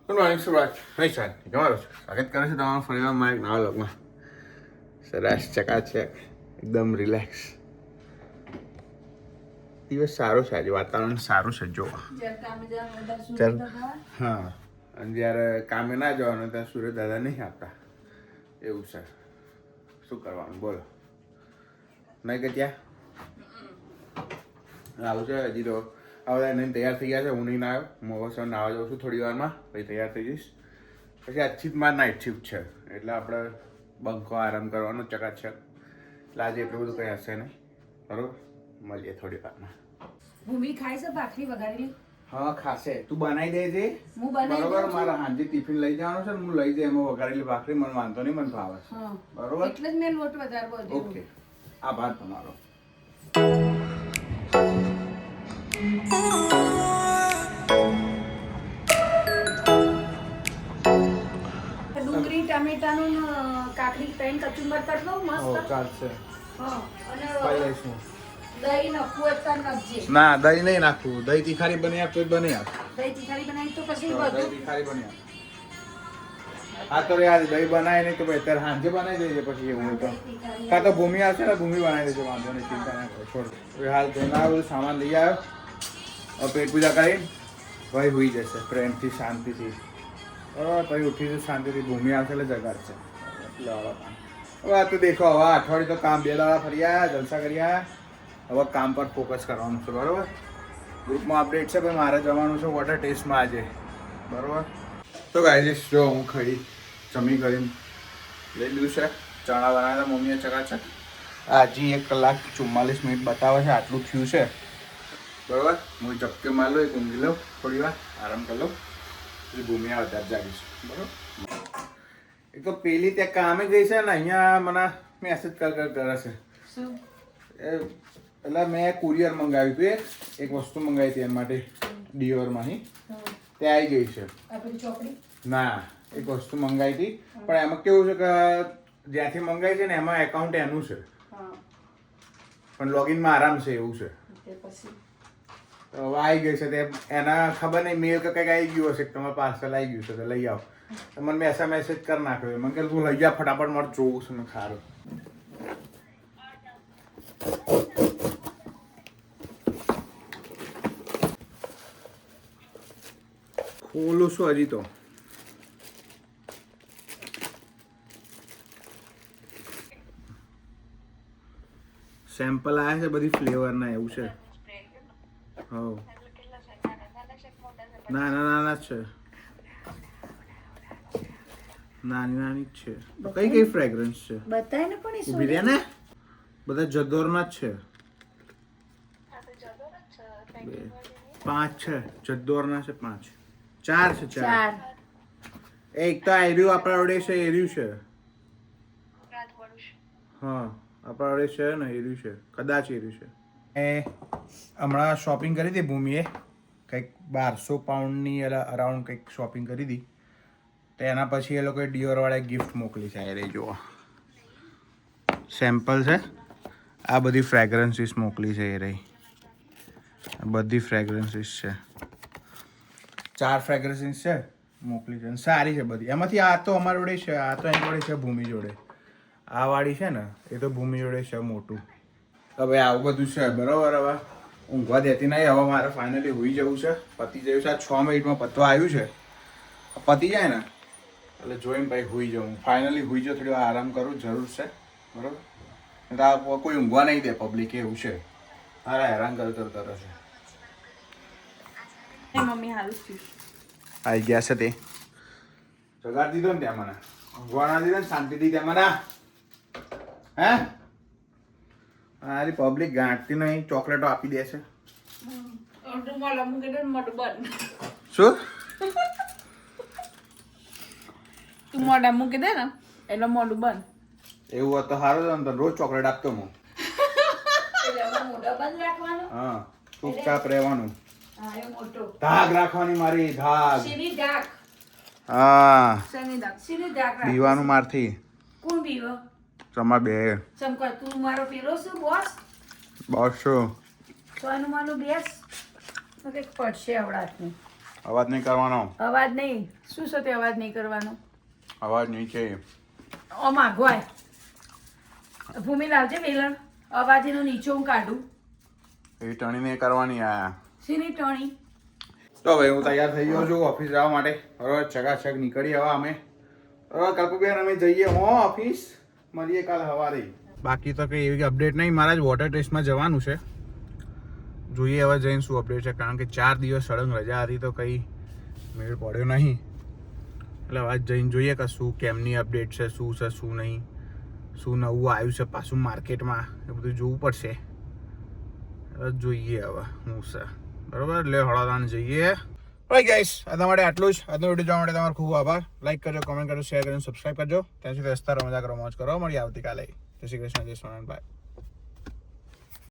Good morning Surat નહીં sir તમારું સ્વાગત કરે છે તમારા ફરીવાર મારા એક નવા લોકમાં. સરસ ચકાચક એકદમ રિલેક્સ. દિવસ સારો છે આજે, વાતાવરણ સારું છે જો. હા, અને જ્યારે કામે ના જવાનું ત્યાં સૂર્ય દાદા નહીં આપતા એવું છે. શું કરવાનું બોલો? નહીં કે ત્યાં આવું છે હજી તો. હવે નહીં તૈયાર થઈ ગયા છે, હું નહીં આવ્યો. હું હવે સર નાવા જાઉં છું થોડી વારમાં, પછી તૈયાર થઈ જઈશ. પછી આજથી જ મારે નાઇટ શિફ્ટ છે એટલે આપણે બંકો આરામ કરવાનો ચકાચક. એટલે આજે એટલું બધું કંઈ હશે નહીં, બરોબર? મળીએ થોડી વારમાં. ભૂમિ ખાય છે ભાખરી વઘારેલી? હા ખાશે. તું બનાવી દેજે હું બનાવી દઉં બરોબર. છું. મારા હાંજે ટિફિન લઈ જવાનું છે, હું લઈ જાય એમાં વઘારેલી ભાખરી મને વાંધો નહીં, મને ભાવે છે. હા બરોબર, એટલે જ મેં લોટ વધારવો હતો. ઓકે. આભાર તમારો. ડુંગળી ટામેટાનું ને કાકડી પેન કચુંબર કરી દઉં મસ્ત. ચાલશે. હા અને ખાઈ લઈશું. દહીં નાખવું હોય તો નાખજે. ના દહીં નહીં નાખવું. દહીં તીખારી બની આપ તો જ બની આપ. દહીં તીખારી બનાવી તો પછી દહીં બધું તીખારી બની આપ. હા તો યાર દહીં બનાવી નહીં તો ભાઈ અત્યારે સાંજે બનાવી દેજે પછી એવું હોય તો. કાં તો ભૂમિ આવશે ને, ભૂમિ બનાવી દેજો, વાંધો નહીં, ચિંતા ના કરો, છોડ. હવે હાલ જઈને બધું સામાન લઈ આવ્યો. હવે પેટ પૂજા કરીને ભાઈ હોઈ જશે પ્રેમથી શાંતિથી. બરાબર, પછી ઉઠીશું શાંતિથી. ભૂમિ આવશે એટલે જગાડશે. એટલે હવે આ તો દેખો, હવે અઠવાડિયું તો કામ 2 દાડા ફર્યા, જલસા કર્યા. હવે કામ પર ફોકસ કરવાનું છે, બરાબર. ગ્રુપમાં અપડેટ છે ભાઈ, મારે જવાનું છે વોટર ટેસ્ટમાં આજે, બરાબર. તો ગાઈસ જો હું જમી કરીને લઈ લીધું છે. ચણા બનાવ્યા હતા મમ્મીએ ચકાચક. હજી 1 કલાક 44 મિનિટ બતાવે છે, આટલું થયું છે, બરાબર. હું ચપકે માર લઉં, એક ઊંઘી લઉં, થોડી વાર આરામ કરી લઉં, પછી ભૂમિ આવે ત્યારે જાગીશ, બરાબર. એક તો પેલી ત્યાં કામે ગઈ છે ને, અહીંયા મને મેસેજ કરે છે. શું? એટલે મેં કુરિયર મંગાવ્યું હતું, એક વસ્તુ મંગાવી હતી એના માટે ડિયોરમાંની. તે આવી ગઈ છે. આ પેલી ચોપડી? ના, એક વસ્તુ મંગાવી હતી, પણ એમાં કેવું છે કે જ્યાંથી મંગાવી છે ને એમાં એકાઉન્ટ એનું છે, હા પણ લોગિનમાં આરામ છે એવું છે. તે પછી તો હવે આવી ગઈ છે. તે એના ખબર નહીં મેલ કે કંઈક આવી ગયું હશે કે તમારે પાર્સલ આવી ગયું છે તો લઈ આવો. તો મને મેસેજ કરી નાખ્યો. મને કે તું લઈ જા ફટાફટ, મારે જોવું છે. મેં ખારું ખોલું છું હજી તો. સેમ્પલ આવ્યા છે બધી ફ્લેવરના, એવું છે. હા, નાના જ છે, નાની જ છે. કઈ કઈ ફ્રેગ્રન્સ છે બતાય ને પણ એ ઉભી રહે ને. બધા જદોરના જ છે. 5 છે જદોરના છે, 5 4 છે. 4 એક તો આર્યું આપણા વડે છે, એર્યું છે. હા આપણા વડે છે ને, એર્યું છે, કદાચ એર્યું છે. એ હમણાં શોપિંગ કરી હતી ભૂમિએ, કંઈક 1200 પાઉન્ડની અરાઉન્ડ કંઈક શોપિંગ કરી હતી. તો એના પછી એ લોકોએ ડિયોરવાળાએ ગિફ્ટ મોકલી છે. એ જુઓ સેમ્પલ છે. આ બધી ફ્રેગ્રન્સીસ મોકલી છે. એ રહી બધી ફ્રેગ્રન્સીસ છે. 4 ફ્રેગ્રન્સીસ છે મોકલી છે, સારી છે બધી. એમાંથી આ તો અમારી જોડે છે, આ તો એની જોડે છે ભૂમિ જોડે. આ વાળી છે ને એ તો ભૂમિ જોડે છે મોટું. હવે આવું બધું છે, બરાબર. હવે ઊંઘવા દેતી નહીં. હવે મારે ફાઇનલી હોઈ જવું છે, પતી જવું છે. આ 6 મિનિટમાં પતવા આવ્યું છે. પતી જાય ને એટલે જોઈને ભાઈ હોઈ જવું. ફાઇનલી હોઈ જાઉં, થોડી વાર આરામ કરું, જરૂર છે, બરાબર. તો આ કોઈ ઊંઘવા નહીં દે પબ્લિક, એવું છે. હારા હેરાન કરતો છે. મમ્મી હારું થયું. આવી ગયા છે તે. જગાડ દીધો ને ત્યાં મને, ઊંઘવા ના દીધો ને શાંતિથી ત્યાં મને. હે હારી પબ્લિક ગાંઠતી નહીં, ચોકલેટો આપી દે છે. શું? તું મોઢા મૂકી દે ને એટલે મોઢું બંધ. એવું હોત તો સારું ને, રોજ ચોકલેટ આપતો હું. મોઢા બંધ રાખવાનું. હા, ચૂપચાપ રહેવાનું. હા એ મોટો ધાક રાખવાની મારી, ધાક. સીની ડાક. હા, સીની ડાક રાખ. પીવાનું મારથી. કોણ પીવો? તમારે બે ચમકા તું મારો પીરો છું બોસ? બસો તો એનું માનું બેસ તો કંઈક પડશે આવડાતનું. અવાજ નહીં કરવાનો. અવાજ નહીં. શું છે તે અવાજ નહીં કરવાનો? અવાજ નીચે. ઓ માગવાય. ભૂમિ લાવજે વેલણ. અવાજ એનો નીચે હું કાઢું. એ ટણીને કરવાની આ. શીની ટણી? તો ભાઈ હું તૈયાર થઈ ગયો છું ઓફિસ જવા માટે. બરાબર, ચકાચક નીકળી હવે અમે. બરાબર કલ્પુબેન, અમે જઈએ ઓફિસ. મળીએ કાલ સવારે. બાકી તો કંઈ એવી અપડેટ નહીં. મારા જ વોટર ટેસ્ટમાં જવાનું છે. જોઈએ હવે જઈને શું અપડેટ છે, કારણ કે 4 દિવસ સળંગ રજા હતી તો કંઈ મેળ પડ્યો નહીં. એટલે હવે જઈને જોઈએ કે શું કેમની અપડેટ છે, શું છે શું નહીં, શું નવું આવ્યું છે પાછું માર્કેટમાં, એ બધું જોવું પડશે. જોઈએ હવે શું છે. બરાબર, એટલે હળાદાન જઈએ. રાઈટ ગાઈસ, આજના માટે આટલું જ. આજનો વિડીયો જોવા માટે તમારો ખૂબ આભાર. લાઈક કરજો, કમેન્ટ કરજો, શેર કરજો, સબસ્ક્રાઈબ કરજો. ત્યાં સુધી હસતા રહો, મજા કરો, મોજ કરો. મળીએ આવતીકાલે. જય શ્રી કૃષ્ણ, જય સ્વામિનારાયણ, બાય.